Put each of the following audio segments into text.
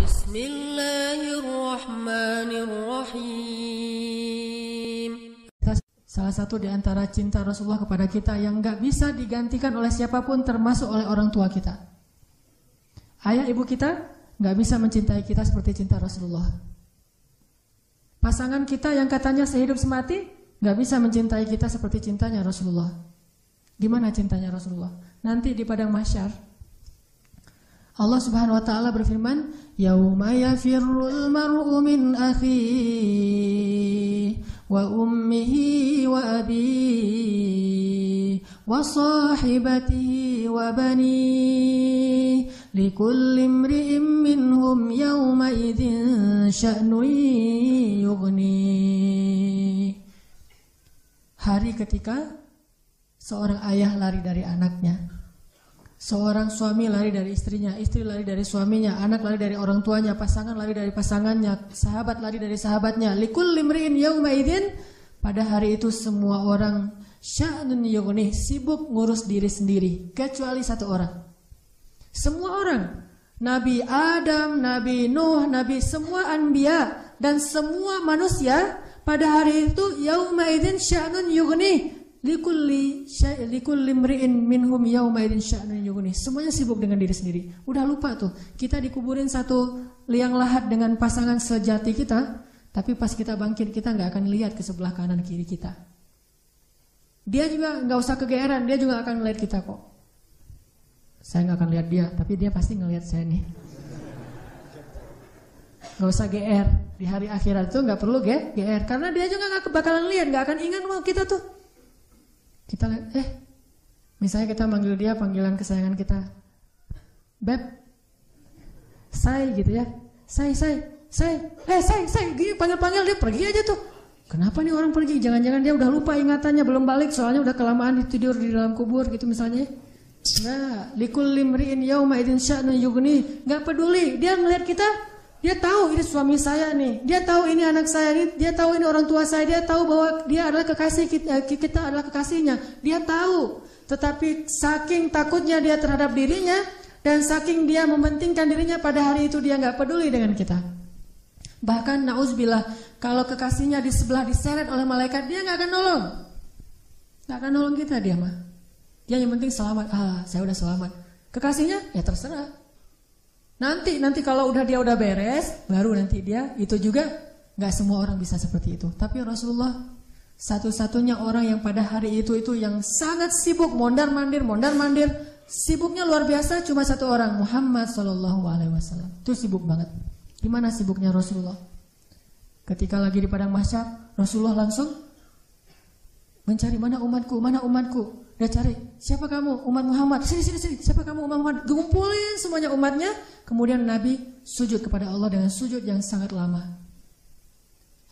Bismillahirrahmanirrahim. Salah satu di antara cinta Rasulullah kepada kita yang gak bisa digantikan oleh siapapun, termasuk oleh orang tua kita. Ayah ibu kita gak bisa mencintai kita seperti cinta Rasulullah. Pasangan kita yang katanya sehidup semati gak bisa mencintai kita seperti cintanya Rasulullah. Gimana cintanya Rasulullah? Nanti di padang mahsyar Allah Subhanahu wa taala berfirman, "Yauma yafirrul mar'u min akhihi wa ummihi wa abihi wa sahibatihi wa banihi likulli imri'in minhum yawma idzin sya'nun yughni." Hari ketika seorang ayah lari dari anaknya, seorang suami lari dari istrinya, istri lari dari suaminya, anak lari dari orang tuanya, pasangan lari dari pasangannya, sahabat lari dari sahabatnya. Likulli imri'in yawma idzin, pada hari itu semua orang sya'nun yughni, sibuk ngurus diri sendiri, kecuali satu orang. Semua orang, Nabi Adam, Nabi Nuh, Nabi semua anbiya dan semua manusia pada hari itu yawma idzin sya'nun yughni. Likulli imri'in minhum yawma idzin sya'nun yughni. Semuanya sibuk dengan diri sendiri. Udah lupa tuh, kita dikuburin satu liang lahat dengan pasangan sejati kita, tapi pas kita bangkit kita nggak akan lihat ke sebelah kanan kiri kita. Dia juga nggak usah kegeeran, dia juga akan melihat kita kok. Saya nggak akan lihat dia, tapi dia pasti ngelihat saya nih. Nggak usah GR. Di hari akhirat itu nggak perlu GR, karena dia juga nggak bakalan lihat, nggak akan ingat mau kita tuh. Kita misalnya kita manggil dia panggilan kesayangan kita, Beb, say gitu ya, say, gini panggil dia pergi aja tuh. Kenapa nih orang pergi? Jangan-jangan dia udah lupa ingatannya, belum balik soalnya udah kelamaan tidur di dalam kubur gitu misalnya. Nah, likulli imri'in yawma idzin sya'nun yughni, nggak peduli, dia ngelihat kita. Dia tahu ini suami saya nih, dia tahu ini anak saya nih, dia tahu ini orang tua saya, dia tahu bahwa dia adalah kekasih kita adalah kekasihnya, dia tahu. Tetapi saking takutnya dia terhadap dirinya dan saking dia mementingkan dirinya, pada hari itu dia nggak peduli dengan kita. Bahkan na'udzubillah, kalau kekasihnya di sebelah diseret oleh malaikat, dia nggak akan nolong kita dia mah. Dia yang penting selamat, saya udah selamat. Kekasihnya ya terserah. Nanti kalau dia udah beres, baru nanti dia, itu juga gak semua orang bisa seperti itu. Tapi Rasulullah satu-satunya orang yang pada hari itu yang sangat sibuk, mondar-mandir, sibuknya luar biasa, cuma satu orang, Muhammad SAW. Itu sibuk banget. Gimana sibuknya Rasulullah? Ketika lagi di padang mahsyar, Rasulullah langsung mencari mana umatku. Dia cari, siapa kamu? Umat Muhammad. Sini. Siapa kamu? Umat Muhammad. Kumpulin semuanya umatnya. Kemudian Nabi sujud kepada Allah dengan sujud yang sangat lama.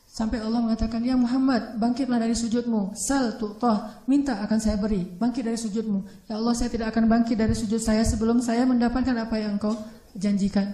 Sampai Allah mengatakan, ya Muhammad, bangkitlah dari sujudmu. Sal tu'tah, minta akan saya beri. Bangkit dari sujudmu. Ya Allah, saya tidak akan bangkit dari sujud saya sebelum saya mendapatkan apa yang engkau janjikan.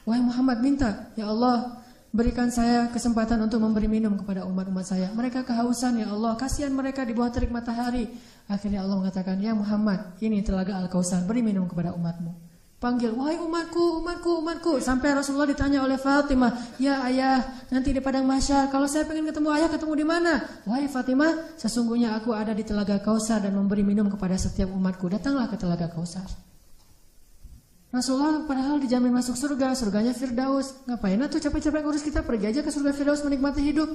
Wahai Muhammad, minta. Ya Allah, berikan saya kesempatan untuk memberi minum kepada umat-umat saya. Mereka kehausan, ya Allah. Kasihan mereka di bawah terik matahari. Akhirnya Allah mengatakan, ya Muhammad, ini telaga Al-Kautsar, beri minum kepada umatmu. Panggil, wahai umatku. Sampai Rasulullah ditanya oleh Fatimah, ya ayah, nanti di padang mahsyar, kalau saya pengen ketemu ayah, ketemu di mana? Wahai Fatimah, sesungguhnya aku ada di telaga Kautsar dan memberi minum kepada setiap umatku. Datanglah ke telaga Kautsar. Rasulullah padahal dijamin masuk surga, surganya Firdaus. Ngapain tuh capek-capek ngurus kita, pergi aja ke surga Firdaus menikmati hidup.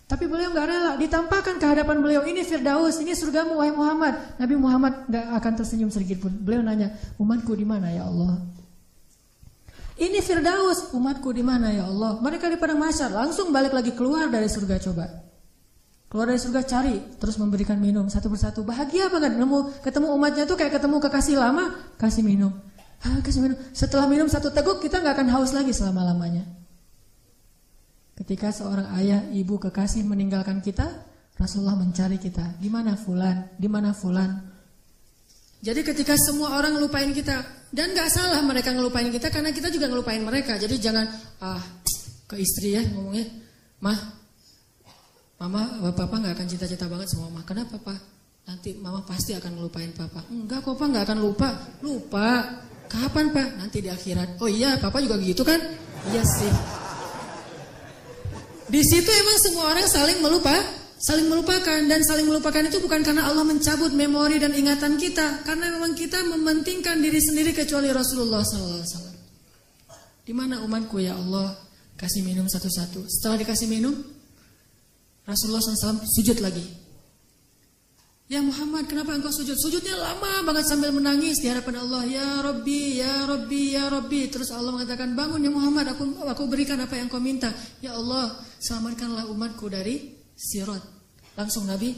Tapi beliau gak rela, ditampakkan ke hadapan beliau, ini Firdaus, ini surgamu wahai Muhammad. Nabi Muhammad gak akan tersenyum sedikit pun. Beliau nanya, umatku di mana ya Allah? Ini Firdaus, umatku di mana ya Allah? Mereka di padang mahsyar, langsung balik lagi keluar dari surga coba. Keluar dari surga cari, terus memberikan minum satu persatu. Bahagia banget, ketemu umatnya tuh kayak ketemu kekasih lama, kasih minum. Kasih minum. Setelah minum satu teguk, kita gak akan haus lagi selama-lamanya. Ketika seorang ayah, ibu, kekasih meninggalkan kita, Rasulullah mencari kita. Di mana fulan? Di mana fulan? Jadi ketika semua orang ngelupain kita, dan gak salah mereka ngelupain kita karena kita juga ngelupain mereka. Jadi jangan ke istri ya ngomongnya, Mama, papa gak akan cinta-cinta banget sama Mama. Kenapa Pak? nanti mama pasti akan ngelupain papa. Enggak kok pak, nggak akan lupa. Lupa. Kapan pak? Nanti di akhirat. Oh iya, papa juga gitu kan? Iya sih. Di situ emang semua orang saling melupakan, dan saling melupakan itu bukan karena Allah mencabut memori dan ingatan kita, karena memang kita mementingkan diri sendiri kecuali Rasulullah SAW. Di mana umatku ya Allah? Kasih minum satu-satu. Setelah dikasih minum, Rasulullah SAW sujud lagi. Ya Muhammad, kenapa engkau sujud? Sujudnya lama banget sambil menangis di hadapan Allah. Ya Rabbi, ya Rabbi, ya Rabbi. Terus Allah mengatakan, bangun ya Muhammad, aku berikan apa yang kau minta. Ya Allah, selamatkanlah umatku dari sirat. Langsung Nabi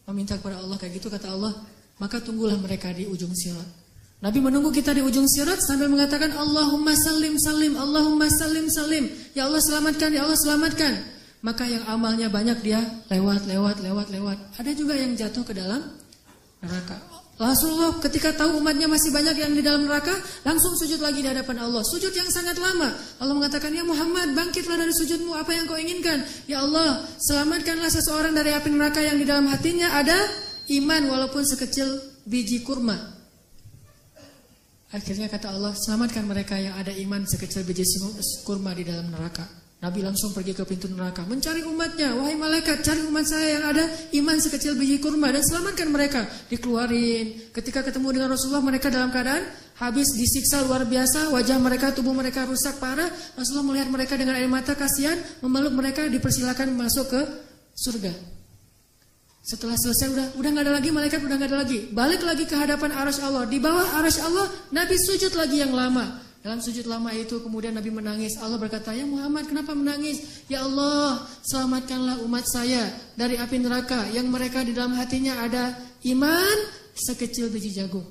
meminta kepada Allah kayak gitu, kata Allah, maka tunggulah mereka di ujung sirat. Nabi menunggu kita di ujung sirat sambil mengatakan, Allahumma salim salim, Allahumma salim salim. Ya Allah selamatkan, ya Allah selamatkan. Maka yang amalnya banyak dia lewat. Ada juga yang jatuh ke dalam neraka. Rasulullah ketika tahu umatnya masih banyak yang di dalam neraka, langsung sujud lagi di hadapan Allah. Sujud yang sangat lama. Allah mengatakan, ya Muhammad, bangkitlah dari sujudmu, apa yang kau inginkan? Ya Allah, selamatkanlah seseorang dari api neraka yang di dalam hatinya ada iman walaupun sekecil biji kurma. Akhirnya kata Allah, selamatkan mereka yang ada iman sekecil biji kurma di dalam neraka. Nabi langsung pergi ke pintu neraka, mencari umatnya. Wahai malaikat, cari umat saya yang ada iman sekecil biji kurma dan selamatkan mereka. Dikeluarin. Ketika ketemu dengan Rasulullah, mereka dalam keadaan habis disiksa luar biasa. Wajah mereka, tubuh mereka rusak parah. Rasulullah melihat mereka dengan air mata kasihan, memeluk mereka, dipersilakan masuk ke surga. Setelah selesai, udah gak ada lagi, malaikat udah gak ada lagi. Balik lagi ke hadapan arasy Allah. Di bawah arasy Allah, Nabi sujud lagi yang lama. Dalam sujud lama itu kemudian Nabi menangis. Allah berkata, ya Muhammad, kenapa menangis? Ya Allah, selamatkanlah umat saya dari api neraka yang mereka di dalam hatinya ada iman sekecil biji jagung.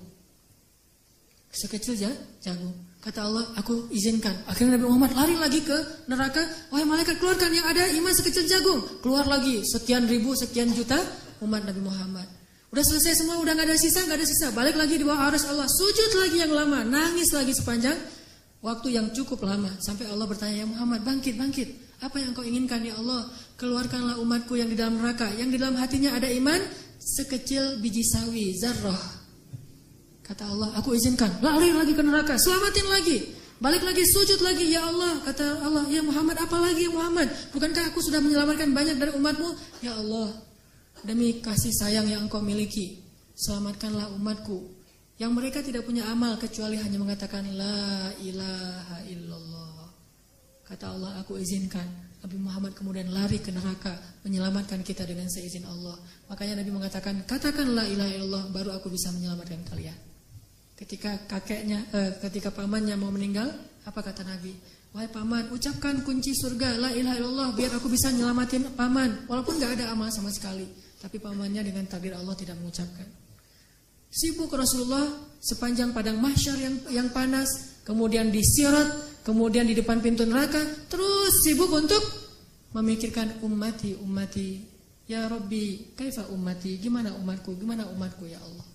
Sekecil jagung. Kata Allah, aku izinkan. Akhirnya Nabi Muhammad lari lagi ke neraka. Wahai malaikat, keluarkan yang ada iman sekecil jagung. Keluar lagi sekian ribu, sekian juta umat Nabi Muhammad. Udah selesai semua, udah gak ada sisa. Balik lagi di bawah arasy Allah. Sujud lagi yang lama, nangis lagi sepanjang waktu yang cukup lama. Sampai Allah bertanya, ya Muhammad, bangkit. Apa yang kau inginkan ya Allah? Keluarkanlah umatku yang di dalam neraka, yang di dalam hatinya ada iman sekecil biji sawi, zarrah. Kata Allah, aku izinkan. Lari lagi ke neraka, selamatin lagi. Balik lagi, sujud lagi, ya Allah. Kata Allah, ya Muhammad, apa lagi ya Muhammad? Bukankah aku sudah menyelamatkan banyak dari umatmu? Ya Allah, demi kasih sayang yang engkau miliki, selamatkanlah umatku yang mereka tidak punya amal kecuali hanya mengatakan la ilaha illallah. Kata Allah, aku izinkan. Nabi Muhammad kemudian lari ke neraka, menyelamatkan kita dengan seizin Allah. Makanya Nabi mengatakan, katakan la ilaha illallah, baru aku bisa menyelamatkan kalian. Ketika pamannya mau meninggal, apa kata Nabi? Wahai paman, ucapkan kunci surga la ilaha illallah, biar aku bisa nyelamatin paman. Walaupun gak ada amal sama sekali, tapi pamannya dengan takdir Allah tidak mengucapkan. Sibuk Rasulullah sepanjang padang mahsyar yang panas, kemudian di sirat, kemudian di depan pintu neraka, terus sibuk untuk memikirkan ummati. Ya Rabbi, kaifa ummati? Gimana umatku ya Allah?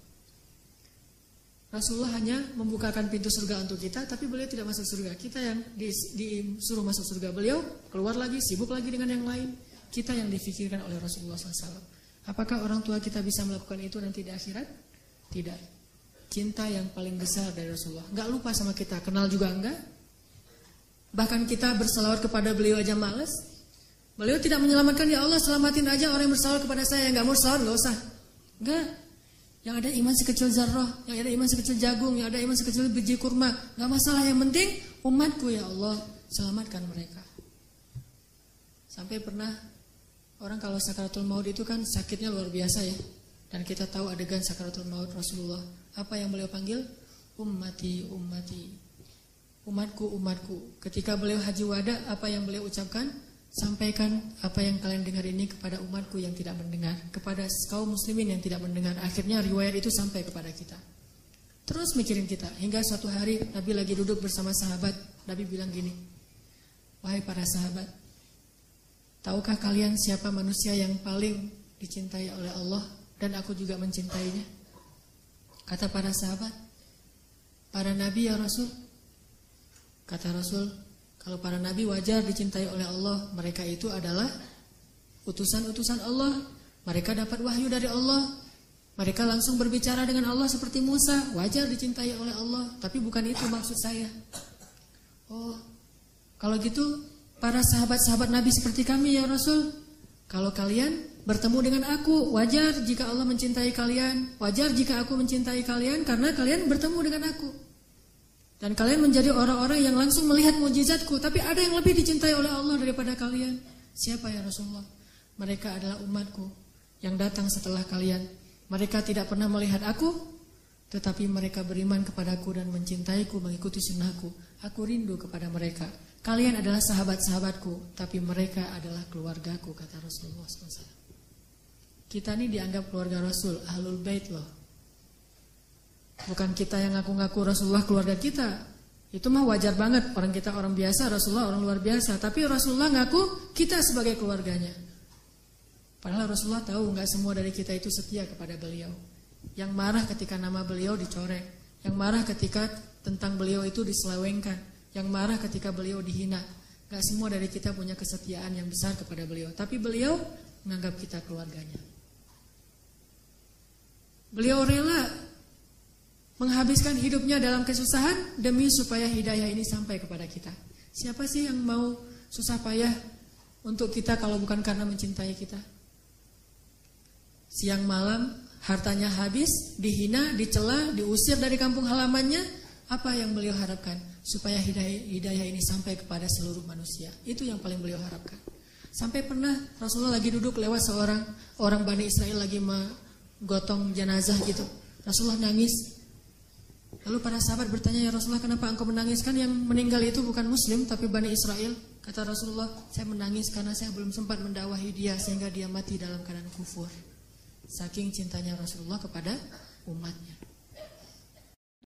Rasulullah hanya membukakan pintu surga untuk kita, tapi beliau tidak masuk surga. Kita yang disuruh masuk surga, beliau keluar lagi, sibuk lagi dengan yang lain. Kita yang difikirkan oleh Rasulullah SAW. Apakah orang tua kita bisa melakukan itu nanti di akhirat? Tidak. Cinta yang paling besar dari Rasulullah. Gak lupa sama kita, kenal juga enggak. Bahkan kita berselawat kepada beliau aja males. Beliau tidak menyelamatkan, ya Allah selamatin aja orang yang berselawat kepada saya. Yang gak mau selawat gak usah. Enggak. Yang ada iman sekecil zarrah, yang ada iman sekecil jagung, yang ada iman sekecil biji kurma, gak masalah, yang penting umatku ya Allah, selamatkan mereka. Sampai pernah orang kalau sakaratul maut itu kan sakitnya luar biasa ya. Dan kita tahu adegan sakaratul maut Rasulullah. Apa yang beliau panggil? Ummati. Umatku. Ketika beliau haji wada, apa yang beliau ucapkan? Sampaikan apa yang kalian dengar ini kepada umatku yang tidak mendengar, kepada kaum muslimin yang tidak mendengar. Akhirnya riwayat itu sampai kepada kita. Terus mikirin kita. Hingga suatu hari Nabi lagi duduk bersama sahabat. Nabi bilang gini, wahai para sahabat, tahukah kalian siapa manusia yang paling dicintai oleh Allah? Dan aku juga mencintainya. Kata para sahabat, para nabi ya Rasul. Kata Rasul, kalau para nabi wajar dicintai oleh Allah. Mereka itu adalah utusan-utusan Allah. Mereka dapat wahyu dari Allah. Mereka langsung berbicara dengan Allah seperti Musa. Wajar dicintai oleh Allah, tapi bukan itu maksud saya. Oh, kalau gitu para sahabat-sahabat Nabi seperti kami ya Rasul. Kalau kalian bertemu dengan aku, wajar jika Allah mencintai kalian. Wajar jika aku mencintai kalian karena kalian bertemu dengan aku. Dan kalian menjadi orang-orang yang langsung melihat mukjizatku. Tapi ada yang lebih dicintai oleh Allah daripada kalian. Siapa ya Rasulullah? Mereka adalah umatku yang datang setelah kalian. Mereka tidak pernah melihat aku, tetapi mereka beriman kepadaku dan mencintaiku, mengikuti sunnahku. Aku rindu kepada mereka. Kalian adalah sahabat-sahabatku, tapi mereka adalah keluargaku, kata Rasulullah SAW. Kita ini dianggap keluarga Rasul, Ahlul Bait loh. Bukan kita yang ngaku-ngaku Rasulullah keluarga kita. Itu mah wajar banget. Orang kita orang biasa, Rasulullah orang luar biasa. Tapi Rasulullah ngaku kita sebagai keluarganya. Padahal Rasulullah tahu gak semua dari kita itu setia kepada beliau. Yang marah ketika nama beliau dicoreng. Yang marah ketika tentang beliau itu diselewengkan. Yang marah ketika beliau dihina. Gak semua dari kita punya kesetiaan yang besar kepada beliau. Tapi beliau menganggap kita keluarganya. Beliau rela menghabiskan hidupnya dalam kesusahan demi supaya hidayah ini sampai kepada kita. Siapa sih yang mau susah payah untuk kita kalau bukan karena mencintai kita? Siang malam hartanya habis, dihina, dicela, diusir dari kampung halamannya. Apa yang beliau harapkan? Supaya hidayah ini sampai kepada seluruh manusia. Itu yang paling beliau harapkan. Sampai pernah Rasulullah lagi duduk lewat seorang orang Bani Israel lagi menggotong jenazah gitu. Rasulullah nangis. Lalu para sahabat bertanya, ya Rasulullah, kenapa engkau menangis? Kan yang meninggal itu bukan Muslim tapi Bani Israel. Kata Rasulullah, saya menangis karena saya belum sempat mendakwahi dia sehingga dia mati dalam keadaan kufur. Saking cintanya Rasulullah kepada umatnya.